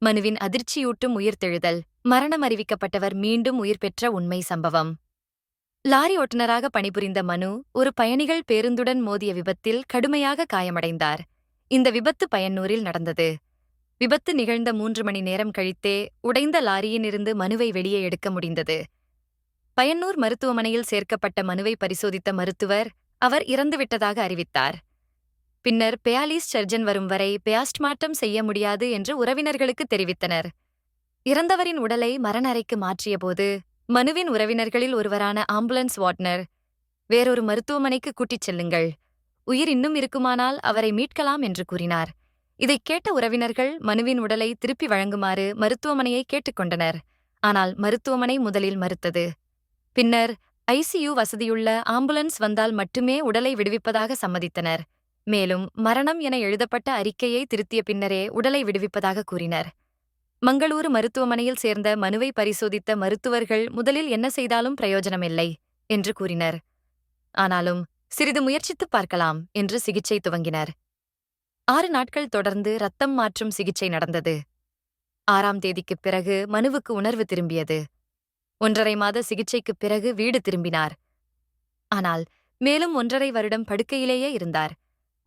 மனுவின் அதிர்ச்சியூட்டும் உயிர்த்தெழுதல். மரணம் அறிவிக்கப்பட்டவர் மீண்டும் உயிர் பெற்ற உண்மை சம்பவம். லாரி ஓட்டுநராக பணிபுரிந்த மனு ஒரு பயணிகள் பேருந்துடன் மோதிய விபத்தில் கடுமையாக காயமடைந்தார். இந்த விபத்து பையன்னூரில் நடந்தது. விபத்து நிகழ்ந்த 3 மணி நேரம் கழித்தே உடைந்த லாரியினிருந்து மனுவை வெளியே எடுக்க முடிந்தது. பையன்னூர் மருத்துவமனையில் சேர்க்கப்பட்ட மனுவை பரிசோதித்த மருத்துவர் அவர் இறந்துவிட்டதாக அறிவித்தார். பின்னர் பெயாலிஸ் சர்ஜன் வரும் வரை பெயாஸ்ட்மார்ட்டம் செய்ய முடியாது என்று உறவினர்களுக்கு தெரிவித்தனர். இறந்தவரின் உடலை மரண அறைக்கு மாற்றியபோது மனுவின் உறவினர்களில் ஒருவரான ஆம்புலன்ஸ் வார்ட்னர், வேறொரு மருத்துவமனைக்கு கூட்டிச் செல்லுங்கள், உயிர் இன்னும் இருக்குமானால் அவரை மீட்கலாம் என்று கூறினார். இதைக் கேட்ட உறவினர்கள் மனுவின் உடலை திருப்பி வழங்குமாறு மருத்துவமனையை கேட்டுக்கொண்டனர். ஆனால் மருத்துவமனை முதலில் மறுத்தது. பின்னர் ஐசியு வசதியுள்ள ஆம்புலன்ஸ் வந்தால் மட்டுமே உடலை விடுவிப்பதாக சம்மதித்தனர். மேலும் மரணம் என எழுதப்பட்ட அறிக்கையை திருத்திய பின்னரே உடலை விடுவிப்பதாக கூறினர். மங்களூரு மருத்துவமனையில் சேர்ந்த மனுவை பரிசோதித்த மருத்துவர்கள் முதலில் என்ன செய்தாலும் பிரயோஜனமில்லை என்று கூறினர். ஆனாலும் சிறிது முயற்சித்துப் பார்க்கலாம் என்று சிகிச்சை துவங்கினர். 6 நாட்கள் தொடர்ந்து இரத்தம் மாற்றும் சிகிச்சை நடந்தது. 6ஆம் தேதிக்குப் பிறகு மனுவுக்கு உணர்வு திரும்பியது. 1½ மாத சிகிச்சைக்குப் பிறகு வீடு திரும்பினார். ஆனால் மேலும் 1½ வருடம் படுக்கையிலேயே இருந்தார்.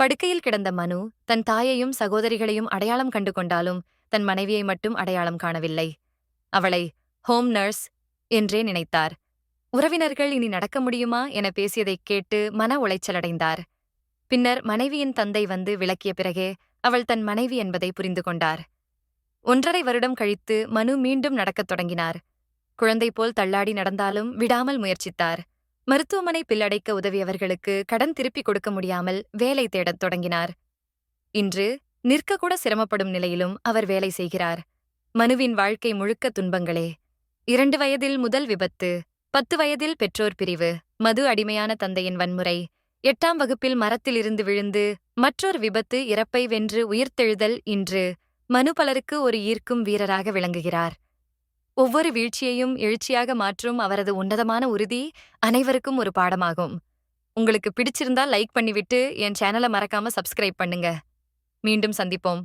படுக்கையில் கிடந்த மனு தன் தாயையும் சகோதரிகளையும் அடையாளம் கண்டு கொண்டாலும் தன் மனைவியை மட்டும் அடையாளம் காணவில்லை. அவளை ஹோம் நர்ஸ் என்றே நினைத்தார். உறவினர்கள் இனி நடக்க முடியுமா என பேசியதைக் கேட்டு மன உளைச்சலடைந்தார். பின்னர் மனைவியின் தந்தை வந்து விளக்கிய பிறகே அவள் தன் மனைவி என்பதை புரிந்து கொண்டார். 1½ வருடம் கழித்து மனு மீண்டும் நடக்கத் தொடங்கினார். குழந்தை போல் தள்ளாடி நடந்தாலும் விடாமல் முயற்சித்தார். மருத்துவமனை பில்லடைக்க உதவியவர்களுக்கு கடன் திருப்பிக் கொடுக்க முடியாமல் வேலை தேடத் தொடங்கினார். இன்று நிற்கக்கூட சிரமப்படும் நிலையிலும் அவர் வேலை செய்கிறார். மனுவின் வாழ்க்கை முழுக்க துன்பங்களே. 2 வயதில் முதல் விபத்து, 10 வயதில் பெற்றோர் பிரிவு, மது அடிமையான தந்தையின் வன்முறை, 8ஆம் வகுப்பில் மரத்திலிருந்து விழுந்து மற்றொரு விபத்து, இறப்பை வென்று உயிர்த்தெழுதல். இன்று மனு பலருக்கு ஒரு ஈர்க்கும் வீரராக விளங்குகிறார். ஒவ்வொரு வீழ்ச்சியையும் எழுச்சியாக மாற்றும் அவரது உன்னதமான உறுதி அனைவருக்கும் ஒரு பாடமாகும். உங்களுக்கு பிடிச்சிருந்தா லைக் பண்ணிவிட்டு என் சேனலை மறக்காம சப்ஸ்கிரைப் பண்ணுங்க. மீண்டும் சந்திப்போம்.